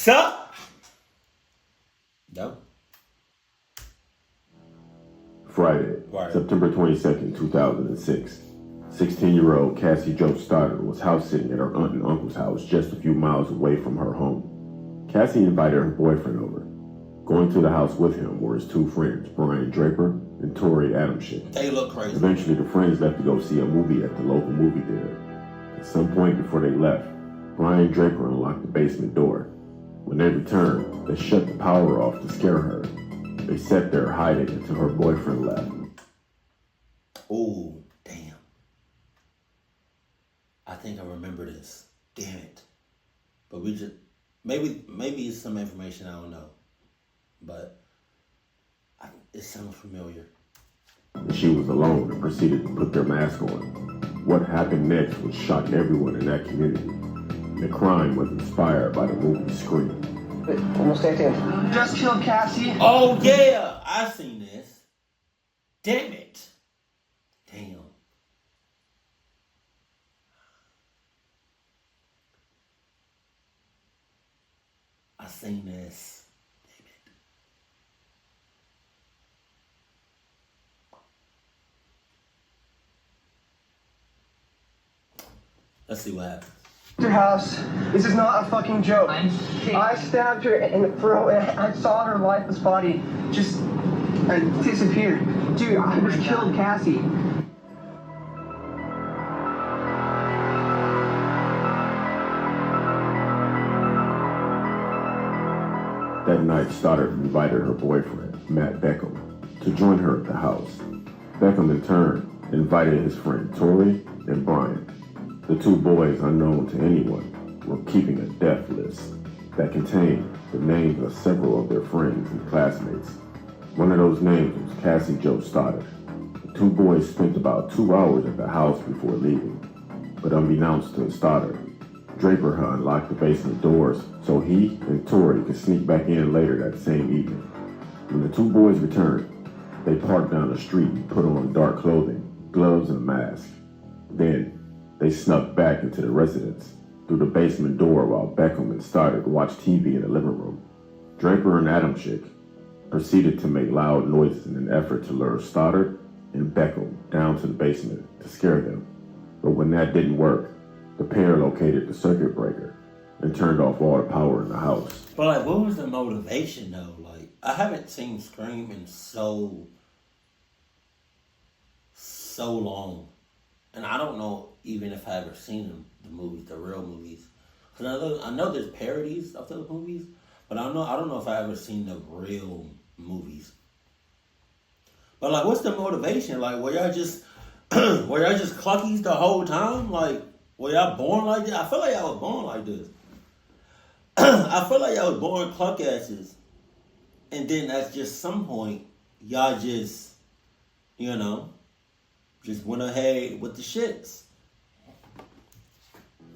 What's up? No. Friday, September 22nd, 2006. 16-year-old Cassie Jo Stoddart was house sitting at her aunt and uncle's house just a few miles away from her home. Cassie invited her boyfriend over. Going to the house with him were his two friends, Brian Draper and Tori Adamshick. They look crazy. Eventually, the friends left to go see a movie at the local movie theater. At some point before they left, Brian Draper unlocked the basement door. When they returned, they shut the power off to scare her. They sat there hiding until her boyfriend left. Oh, damn. I think I remember this. Damn it. But we just, maybe it's some information I don't know. But it sounds familiar. She was alone and proceeded to put their mask on. What happened next would shock everyone in that community. The crime was inspired by the movie Scream. Wait, almost there, too. Just killed Cassie. Oh, yeah. I've seen this. Damn it. Damn. I've seen this. Damn it. Let's see what happens. Your house. This is not a fucking joke. I stabbed her in the throat and I saw her lifeless body just disappear. Dude, I just killed Cassie. That night, Stoddart invited her boyfriend, Matt Beckham, to join her at the house. Beckham, in turn, invited his friend Tori and Brian. The two boys, unknown to anyone, were keeping a death list that contained the names of several of their friends and classmates. One of those names was Cassie Jo Stoddart. The two boys spent about 2 hours at the house before leaving, but unbeknownst to Stoddart, Draper had unlocked the basement doors so he and Tori could sneak back in later that same evening. When the two boys returned, they parked down the street and put on dark clothing, gloves, and a mask. Then, they snuck back into the residence through the basement door while Beckham and Stoddart watched TV in the living room. Draper and Adamshick proceeded to make loud noises in an effort to lure Stoddart and Beckham down to the basement to scare them. But when that didn't work, the pair located the circuit breaker and turned off all the power in the house. But like, what was the motivation though? Like, I haven't seen Scream in so long. And I don't know even if I ever seen them, the movies, the real movies. Because I know there's parodies of those movies, but I don't know if I ever seen the real movies. But like, what's the motivation? Like, were y'all just cluckies the whole time? Like, were y'all born like this? I feel like y'all was born like this. I feel like y'all was born cluck asses. And then at just some point, y'all just, just went ahead with the shits.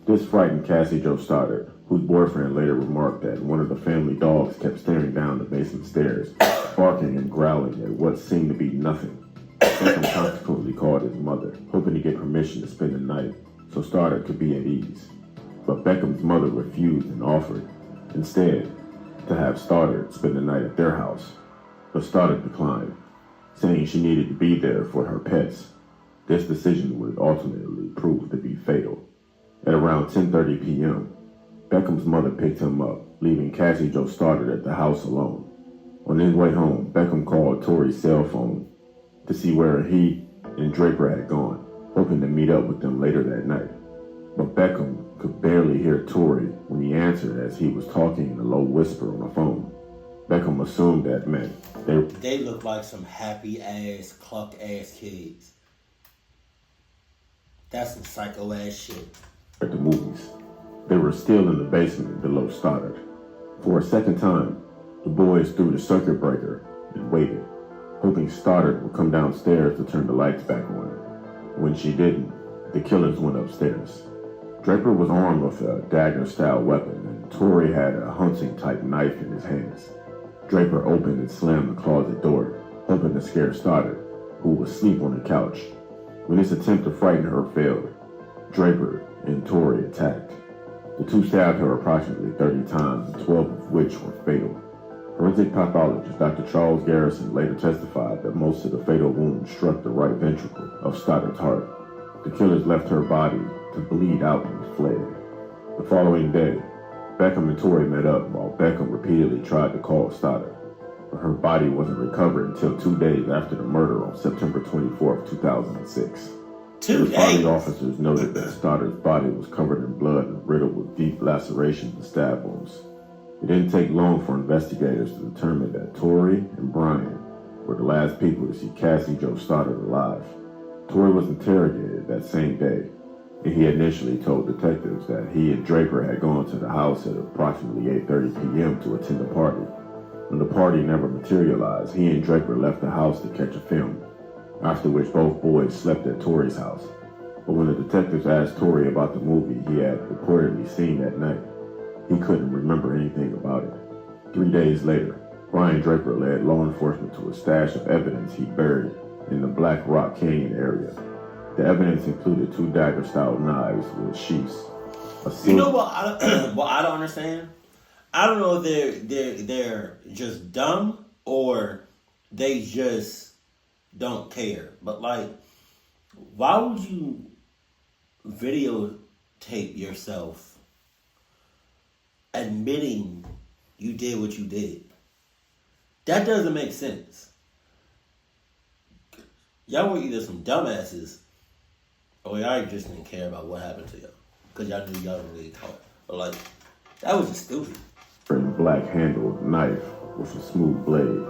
This frightened Cassie Jo Stoddart, whose boyfriend later remarked that one of the family dogs kept staring down the basement stairs, barking and growling at what seemed to be nothing. Beckham consequently called his mother, hoping to get permission to spend the night so Stoddart could be at ease. But Beckham's mother refused and offered, instead, to have Stoddart spend the night at their house. But Stoddart declined, saying she needed to be there for her pets. This decision would ultimately prove to be fatal. At around 10:30 p.m., Beckham's mother picked him up, leaving Cassie Jo Stoddart at the house alone. On his way home, Beckham called Tori's cell phone to see where he and Draper had gone, hoping to meet up with them later that night. But Beckham could barely hear Tori when he answered as he was talking in a low whisper on the phone. Beckham assumed that meant they look like some happy-ass, cluck-ass kids. That's some psycho-ass shit. At the movies. They were still in the basement below Stoddart. For a second time, the boys threw the circuit breaker and waited, hoping Stoddart would come downstairs to turn the lights back on. When she didn't, the killers went upstairs. Draper was armed with a dagger-style weapon, and Tori had a hunting-type knife in his hands. Draper opened and slammed the closet door, hoping to scare Stoddart, who was asleep on the couch. When his attempt to frighten her failed, Draper and Tori attacked. The two stabbed her approximately 30 times, and 12 of which were fatal. Forensic pathologist Dr. Charles Garrison later testified that most of the fatal wounds struck the right ventricle of Stoddart's heart. The killers left her body to bleed out and fled. The following day, Beckham and Torrey met up while Beckham repeatedly tried to call Stoddart, but her body wasn't recovered until 2 days after the murder on September 24, 2006. 2 days? Responding officers noted that Stoddart's body was covered in blood and riddled with deep lacerations and stab wounds. It didn't take long for investigators to determine that Torrey and Brian were the last people to see Cassie Jo Stoddart alive. Torrey was interrogated that same day, and he initially told detectives that he and Draper had gone to the house at approximately 8:30 p.m. to attend a party. When the party never materialized, he and Draper left the house to catch a film, after which both boys slept at Torrey's house. But when the detectives asked Torrey about the movie he had reportedly seen that night, he couldn't remember anything about it. 3 days later, Brian Draper led law enforcement to a stash of evidence he buried in the Black Rock Canyon area. The evidence included 2 dagger-style knives with sheaths. You know what? What I don't understand. I don't know if they're just dumb or they just don't care. But like, why would you videotape yourself admitting you did what you did? That doesn't make sense. Y'all were either some dumbasses or y'all just didn't care about what happened to y'all. Because y'all knew y'all didn't really talk. But like, that was just stupid. A black-handled knife with a smooth blade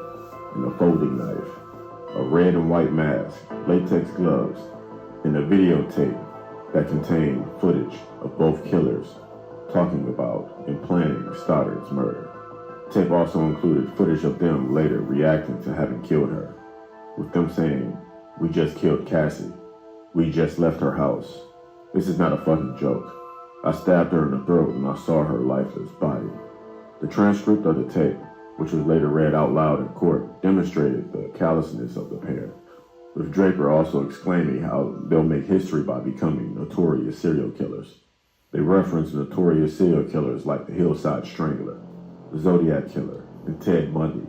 and a folding knife, a red and white mask, latex gloves, and a videotape that contained footage of both killers talking about and planning Stoddart's murder. The tape also included footage of them later reacting to having killed her, with them saying, "We just killed Cassie. We just left her house. This is not a fucking joke. I stabbed her in the throat and I saw her lifeless body." The transcript of the tape, which was later read out loud in court, demonstrated the callousness of the pair, with Draper also exclaiming how they'll make history by becoming notorious serial killers. They referenced notorious serial killers like the Hillside Strangler, the Zodiac Killer, and Ted Bundy.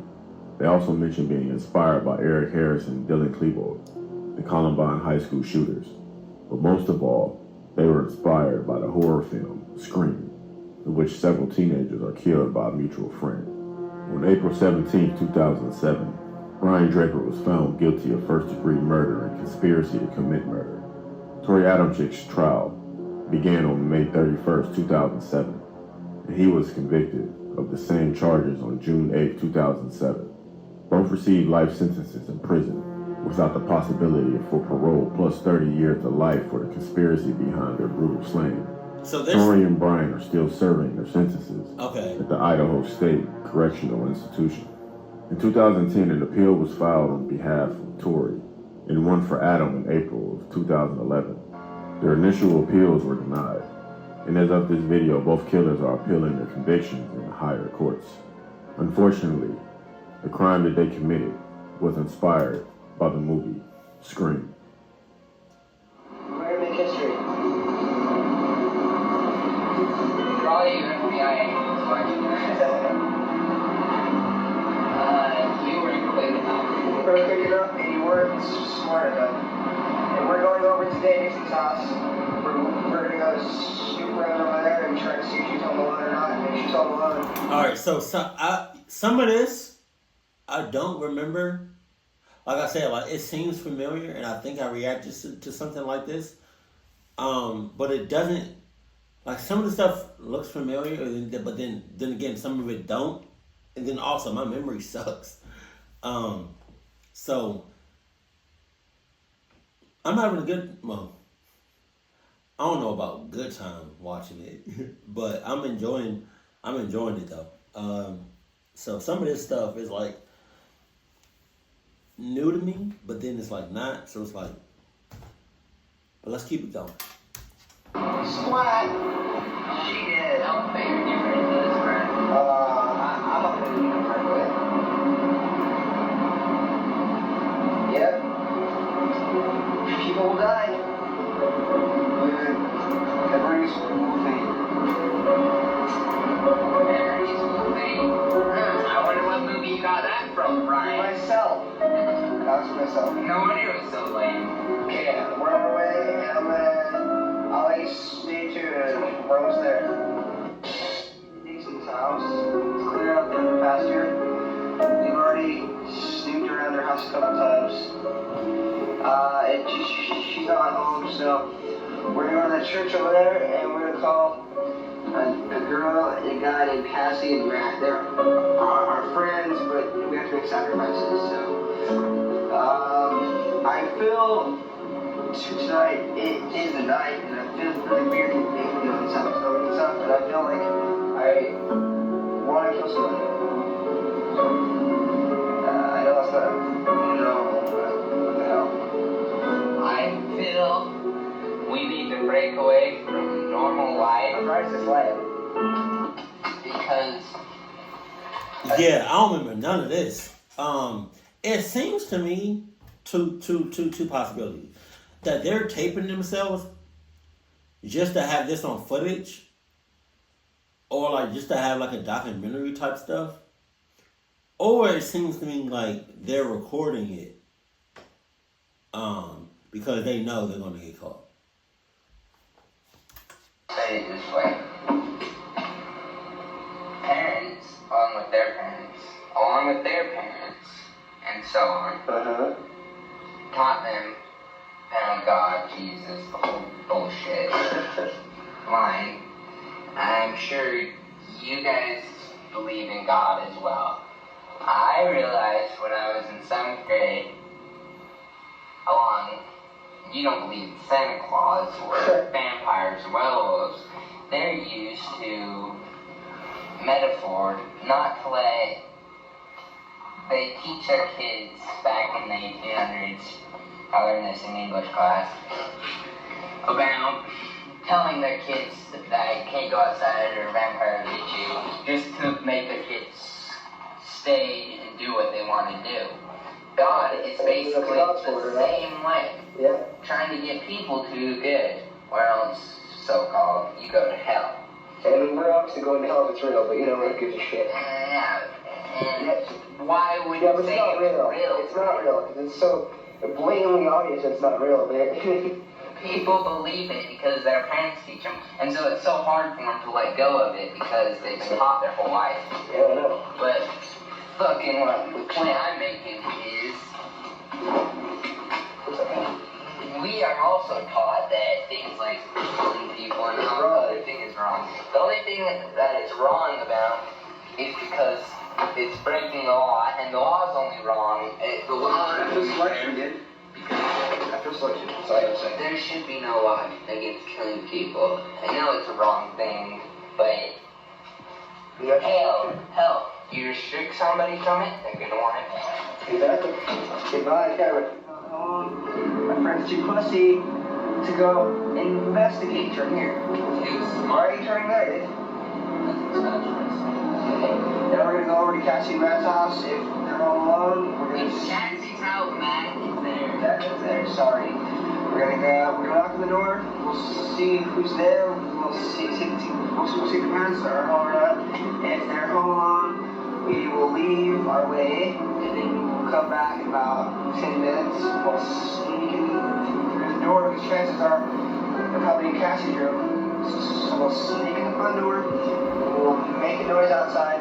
They also mentioned being inspired by Eric Harris and Dylan Klebold, the Columbine high school shooters. But most of all, they were inspired by the horror film Scream, in which several teenagers are killed by a mutual friend. On April 17, 2007, Brian Draper was found guilty of first-degree murder and conspiracy to commit murder. Tori Adamczyk's trial began on May 31, 2007, and he was convicted of the same charges on June 8, 2007. Both received life sentences in prison, without the possibility for parole, plus 30 years to life for the conspiracy behind their brutal slaying. So Tori and Brian are still serving their sentences at the Idaho State Correctional Institution. In 2010, an appeal was filed on behalf of Tori and one for Adam in April of 2011. Their initial appeals were denied, and as of this video, both killers are appealing their convictions in the higher courts. Unfortunately, the crime that they committed was inspired by the movie Scream. We're gonna make history. Probably your FBI agents watching you were quick enough. You were quick enough and you weren't smart enough. And we're going over to Davis's house. We're gonna go snoop around over there and try to see if she's home alone or not. And if she's home alone. Alright, so some of this I don't remember. Like I said, like it seems familiar, and I think I reacted to something like this. But it doesn't. Like some of the stuff looks familiar, but then again, some of it don't. And then also my memory sucks. So I'm having a good. Well, I don't know about good time watching it, but I'm enjoying it though. So some of this stuff is like new to me, but then it's like not. So it's like, but let's keep it going. Splat. She did. I don't think you're different into this, right? I'm up in the front with. Yep. People died. That brings me. myself. No wonder it was so lame. Okay, we're on our way, and I'll let you stay tuned, and we're almost there. Dixon's house. It's clear out there in the pasture. We've already snooped around their house a couple times. She's not home, so we're going to go to the church over there, and we're going to call a girl and a guy named Cassie and Matt. They're our friends, but we have to make sacrifices, so I feel tonight it is the night, and I feel really weird doing this episode and stuff, and I feel like I want to kill somebody. I know that's not normal, but what the hell? I feel we need to break away from normal life. Crisis life. Because Yeah, I don't remember none of this. It seems to me two possibilities that they're taping themselves just to have this on footage, or like just to have like a documentary type stuff, or it seems to me like they're recording it because they know they're gonna get caught. say it this way. Parents, along with their parents, and so on, taught them, found God, Jesus, the whole bullshit line. I'm sure you guys believe in God as well. I realized when I was in 7th grade, you don't believe in Santa Claus or vampires or werewolves. They're used to metaphor, not to let. They teach their kids back in the 1800s, I learned this in English class, about telling their kids that they can't go outside or vampires get you, just to make the kids stay and do what they want to do. God is basically the same way. Yeah. Trying to get people to do good, or else, so-called, you go to hell. And we're obviously going to hell if it's real, but you know, who gives a shit. Yeah, and why would Yeah, you but it's say not real. real? It's not real, because it's so blatantly obvious it's not real, man. People believe it because their parents teach them, and so it's so hard for them to let go of it because they've been taught their whole life. Yeah, I know. But fucking what the point I'm making is we are also taught that things like killing people and all other thing is wrong. The only thing that it's wrong about is because it's breaking the law, and the law is only wrong. The law After selection, dude. After selection, that's all I gotta say. there should be no law against killing people. I know it's a wrong thing, but hell, you restrict somebody from it, they're gonna want it. Exactly. Goodbye, Cameron. My friend's too pussy to go investigate. Turn here. Why are you turning there, dude? Now we're gonna go over to Cassie and Matt's house. If they're all alone, we're gonna. It's Chancey's house, man. It's there. That's there. Sorry. We're gonna knock on the door. We'll see who's there. We'll see if the parents are home or not. And if they're home alone, we will leave our way, and then we'll come back in about 10 minutes. We'll sneak in through the door, because chances are they're probably in Cassie's room. So we'll sneak in the front door. We'll make a noise outside.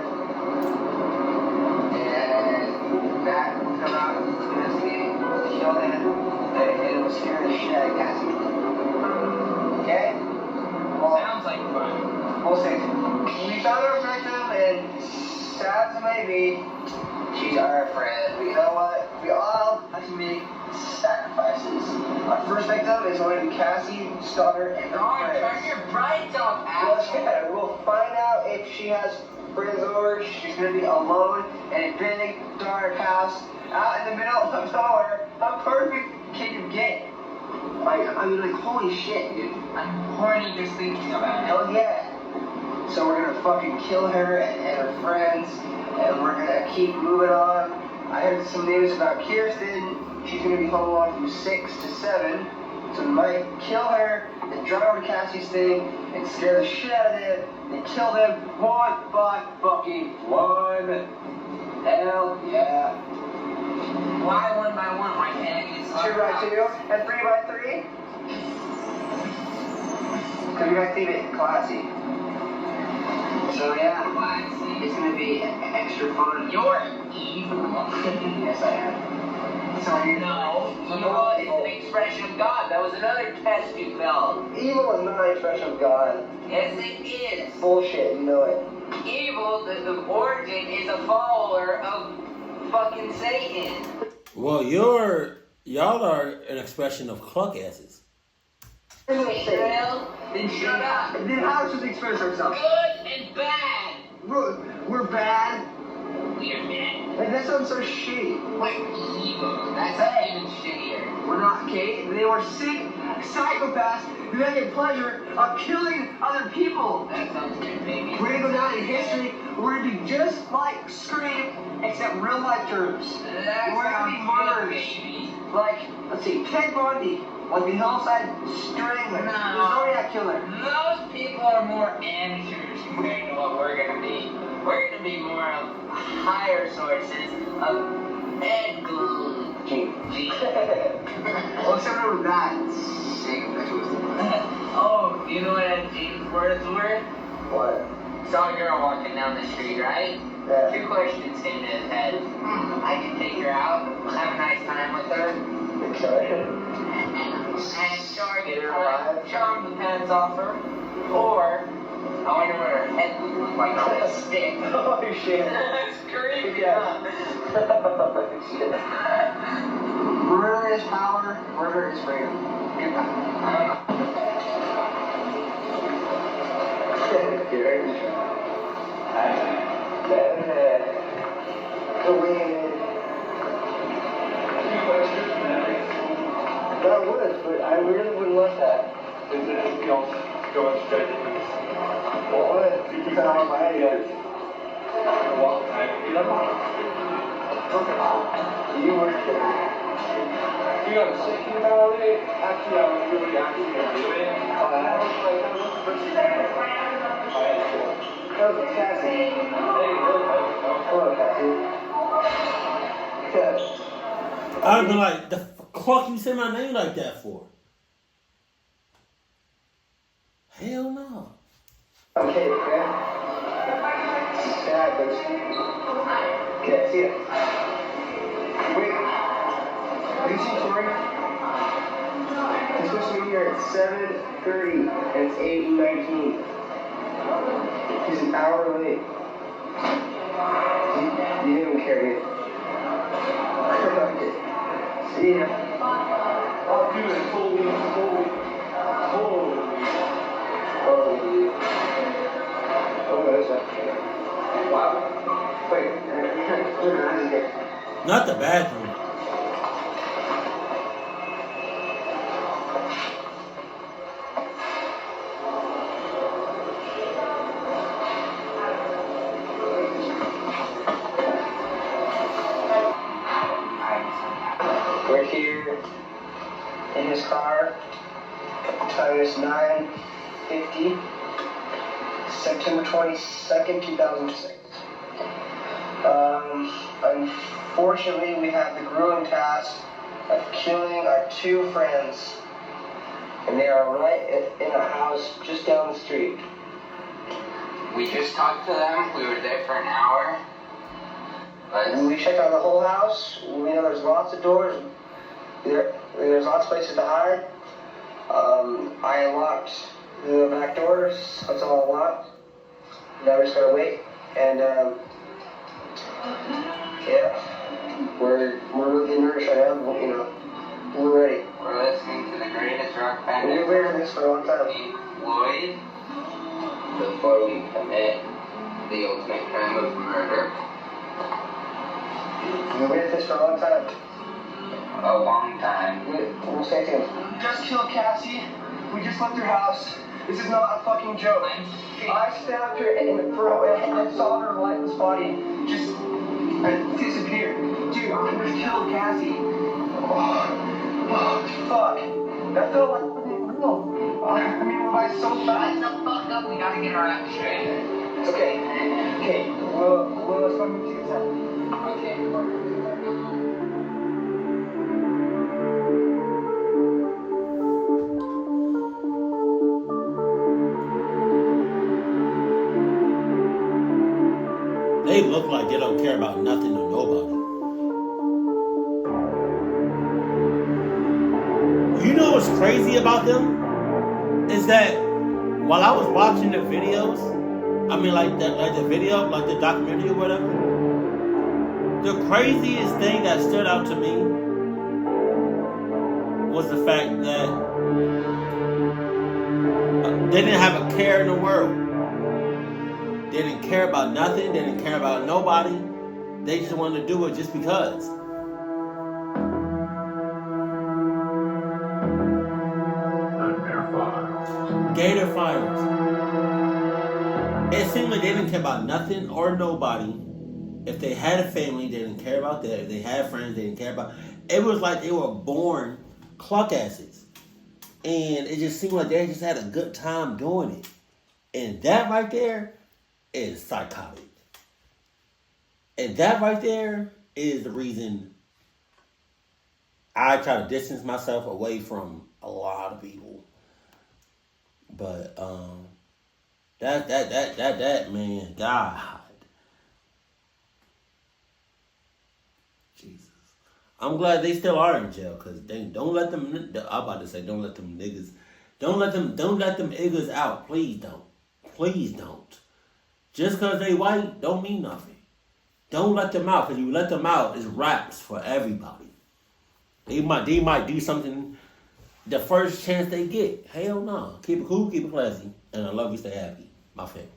And Matt will come out and investigate, kill him, and it will scare the shit out of Cassie. Okay? Well, Sounds like fun. we'll see. We found our victim, and sad as it may be, she's our friend. But you know what? We all have to make sacrifices. Our first victim is going to be Cassie Stoddart and her Turn friends. your brights off, Well, asshole. yeah, we'll find out if she has friends over. She's going to be alone in a big, dark house out in the middle of nowhere. How perfect can you get? Like, I mean, like, holy shit, dude. I'm horny just thinking about it. Hell yeah. So we're going to fucking kill her and her friends, and we're going to keep moving on. I heard some news about Kirsten. She's going to be home alone from 6 to 7. So we might kill her, and drive over to Cassie's thing, and scare the shit out of them, and kill them one by fucking one. Hell yeah. Why one by one? Why 2x2 and 3x3. Because we gotta keep it classy. So yeah, it's gonna be extra fun. You're evil. Yes, I am. Sorry. No, evil is an expression of God. That was another test you failed. Evil is not an expression of God. Yes, it is. Bullshit, you know it. Evil, the origin, is a follower of fucking Satan. Well, y'all are an expression of cluck asses. Israel, then shut up. Then how should we express ourselves? Good and bad. We're bad. We're bad. Like, that sounds so shitty. We're evil. That's even shittier. We're not okay. They were sick psychopaths who had the pleasure of killing other people. That sounds good, baby. We're gonna go down in history. We're gonna be just like Scream, except real life terms. That We're gonna be sounds murderers. good, baby. Like, let's see, Ted Bundy, like the hillside strangler, the Zodiac killer. Most people are more amateurs compared to what we're gonna be. We're gonna be more of higher sources of Ed Glue. Gee. Well, except for that, Oh, you know what Ed Gene's words were? what? Saw a girl walking down the street, right? Yeah. Two questions came to his head. I can take her out, have a nice time with her, Okay. and show her Get good her time, alive. charm the pants off her, or I wonder what her head would look like on a stick. Oh, shit. That's creepy, Yeah. Shit. Murder is power, murder is freedom. That would, but I really wouldn't want that. Going straight to this. What? You can have my head. Walk time. You were kidding. You got a second about it? Actually, I was really actually gonna do it. That was Cassie. Hello, Cassie. Yes. I'd be like, the fuck you say my name like that for? Hell no. Okay, okay. Yeah, but... Okay, see ya. Wait. Have you seen Tori? It's supposed to be here at 7:30 and it's 8:19. He's an hour late. You didn't even care, did you? Okay. See ya. Oh, dude, it's holy. Oh, what is that? Wow. Wait, Not the bathroom. We're here in his car. Time is 9:50, September 22nd, 2006. Unfortunately, we have the grueling task of killing our two friends, and they are right in a house just down the street. We just talked to them. We were there for an hour. But We checked out the whole house. We know there's lots of doors. There's lots of places to hide. I unlocked the back doors. That's all unlocked. Now we're just gonna wait. And yeah, we're getting nervous right now. You know, we're ready. we're listening to the greatest rock band We've been ever, waiting this for a long time. Pink Floyd, before we commit the ultimate crime of murder. We've been waiting this for a long time. A long time. We'll say things. Just killed Cassie. We just left her house. This is not a fucking joke. I stabbed her in the throat and saw her lifeless body just disappear. Dude, I just killed Cassie. Oh, fuck. That felt like real. I mean, we're by so fast. Shut the fuck up. We gotta get our act straight. Okay. Well, let's fucking see what's happening. Okay. they look like they don't care about nothing or nobody. You know what's crazy about them is that while I was watching the videos, I mean like the video, like the documentary or whatever, the craziest thing that stood out to me was the fact that they didn't have a care in the world. They didn't care about nothing. They didn't care about nobody. They just wanted to do it just because. Gator Files. It seemed like they didn't care about nothing or nobody. If they had a family, they didn't care about that. If they had friends, they didn't care about. It was like they were born cluck asses. And it just seemed like they just had a good time doing it. And that right there is psychotic. And that right there is the reason I try to distance myself away from a lot of people. But that man, God, Jesus. I'm glad they still are in jail because they don't let them. I'm about to say don't let them niggas, don't let them niggas out. Please don't. Please don't. Just because they white don't mean nothing. Don't let them out, because you let them out, it's raps for everybody. They might do something the first chance they get. Hell no. Keep it cool, keep it classy. And I love you, stay happy. My family.